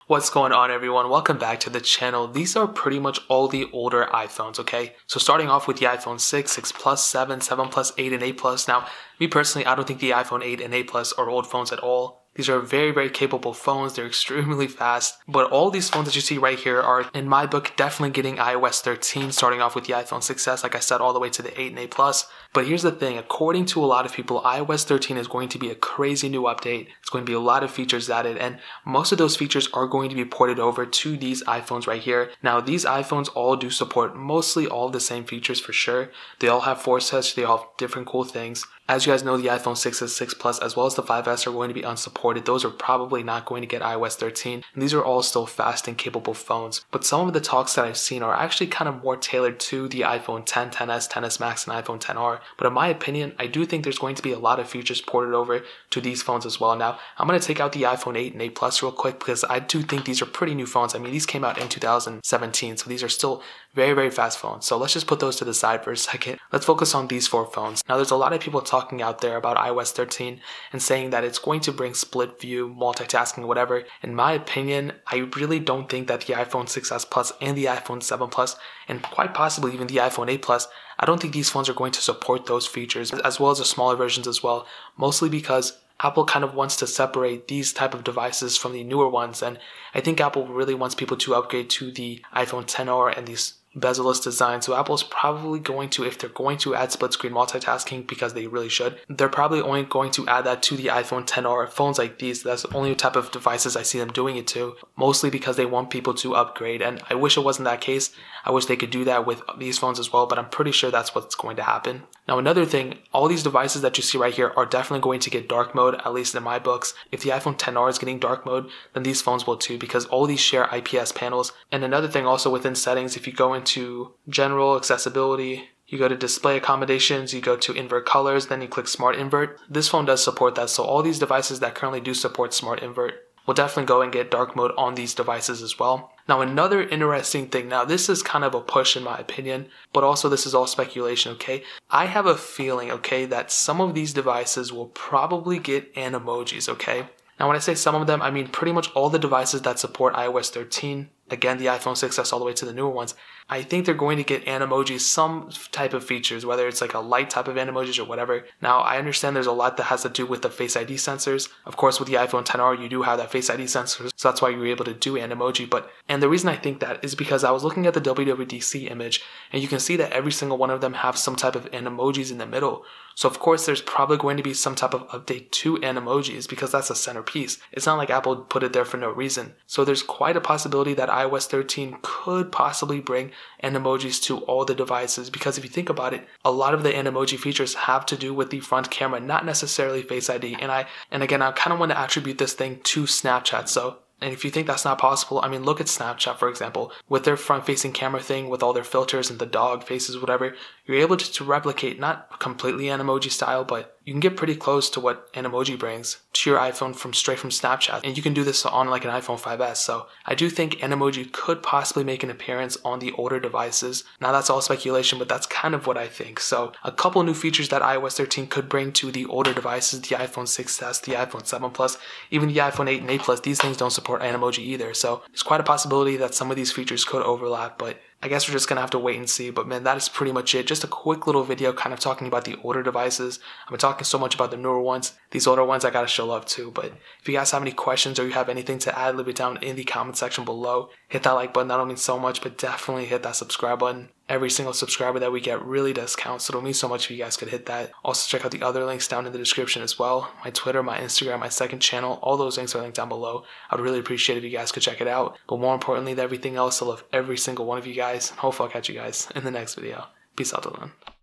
What's going on, everyone? Welcome back to the channel. These are pretty much all the older iPhones, okay? So starting off with the iPhone 6, 6 Plus, 7, 7 Plus, 8, and 8 Plus. Now, me personally, I don't think the iPhone 8 and 8 Plus are old phones at all. These are very, very capable phones. They're extremely fast. But all these phones that you see right here are, in my book, definitely getting iOS 13, starting off with the iPhone 6s, like I said, all the way to the 8 and 8 Plus. But here's the thing, according to a lot of people, iOS 13 is going to be a crazy new update. It's going to be a lot of features added, and most of those features are going to be ported over to these iPhones right here. Now, these iPhones all do support mostly all the same features for sure. They all have Force Touch, they all have different cool things. As you guys know, the iPhone 6s, 6 Plus, as well as the 5S are going to be unsupported. Those are probably not going to get iOS 13. And these are all still fast and capable phones. But some of the talks that I've seen are actually kind of more tailored to the iPhone 10, 10s, 10s Max, and iPhone 10R. But in my opinion, I do think there's going to be a lot of features ported over to these phones as well. Now, I'm going to take out the iPhone 8 and 8 Plus real quick because I do think these are pretty new phones. I mean, these came out in 2017, so these are still very, very fast phones. So let's just put those to the side for a second. Let's focus on these four phones. Now, there's a lot of people talking out there about iOS 13 and saying that it's going to bring split view, multitasking, whatever. In my opinion, I really don't think that the iPhone 6s Plus and the iPhone 7 Plus, and quite possibly even the iPhone 8 Plus, I don't think these phones are going to support those features, as well as the smaller versions as well, mostly because Apple kind of wants to separate these type of devices from the newer ones, and I think Apple really wants people to upgrade to the iPhone 10R and these bezel-less design. So Apple's probably going to, if they're going to add split screen multitasking, because they really should, they're probably only going to add that to the iPhone 10R. Phones like these, that's the only type of devices I see them doing it to, mostly because they want people to upgrade. And I wish it wasn't that case. I wish they could do that with these phones as well, but I'm pretty sure that's what's going to happen. Now, another thing, all these devices that you see right here are definitely going to get dark mode, at least in my books. If the iPhone 10R is getting dark mode, then these phones will too, because all these share IPS panels. And another thing also within settings, if you go into general accessibility, you go to display accommodations, you go to invert colors, then you click smart invert. This phone does support that, so all these devices that currently do support smart invert will definitely go and get dark mode on these devices as well. Now, another interesting thing, now this is kind of a push in my opinion, but also this is all speculation, okay? I have a feeling, okay, that some of these devices will probably get animojis, okay? Now, when I say some of them, I mean pretty much all the devices that support iOS 13, again, the iPhone 6s all the way to the newer ones, I think they're going to get animojis, some type of features, whether it's like a light type of animojis or whatever. Now, I understand there's a lot that has to do with the Face ID sensors. Of course, with the iPhone 10R, you do have that Face ID sensor, so that's why you're able to do animoji. And the reason I think that is because I was looking at the WWDC image, and you can see that every single one of them have some type of animojis in the middle. So of course, there's probably going to be some type of update to animojis because that's a centerpiece. It's not like Apple put it there for no reason. So there's quite a possibility that iOS 13 could possibly bring animojis to all the devices, because if you think about it, a lot of the animoji features have to do with the front camera, not necessarily Face ID. And again, I kind of want to attribute this thing to Snapchat. And if you think that's not possible, I mean, look at Snapchat, for example. With their front-facing camera thing, with all their filters and the dog faces, whatever, you're able to replicate, not completely Animoji style, but you can get pretty close to what Animoji brings to your iPhone straight from Snapchat. And you can do this on like an iPhone 5S. So I do think Animoji could possibly make an appearance on the older devices. Now, that's all speculation, but that's kind of what I think. So a couple new features that iOS 13 could bring to the older devices, the iPhone 6s, the iPhone 7 Plus, even the iPhone 8 and 8 Plus, these things don't support Animoji either. So there's quite a possibility that some of these features could overlap, but I guess we're just going to have to wait and see. But man, that is pretty much it. Just a quick little video kind of talking about the older devices. I've been talking so much about the newer ones. These older ones I got to show love to. But if you guys have any questions or you have anything to add, leave it down in the comment section below. Hit that like button. That don't mean so much, but definitely hit that subscribe button. Every single subscriber that we get really does count, so it'll mean so much if you guys could hit that. Also, check out the other links down in the description as well. My Twitter, my Instagram, my second channel, all those links are linked down below. I would really appreciate it if you guys could check it out. But more importantly than everything else, I love every single one of you guys. Hopefully I'll catch you guys in the next video. Peace out, till then.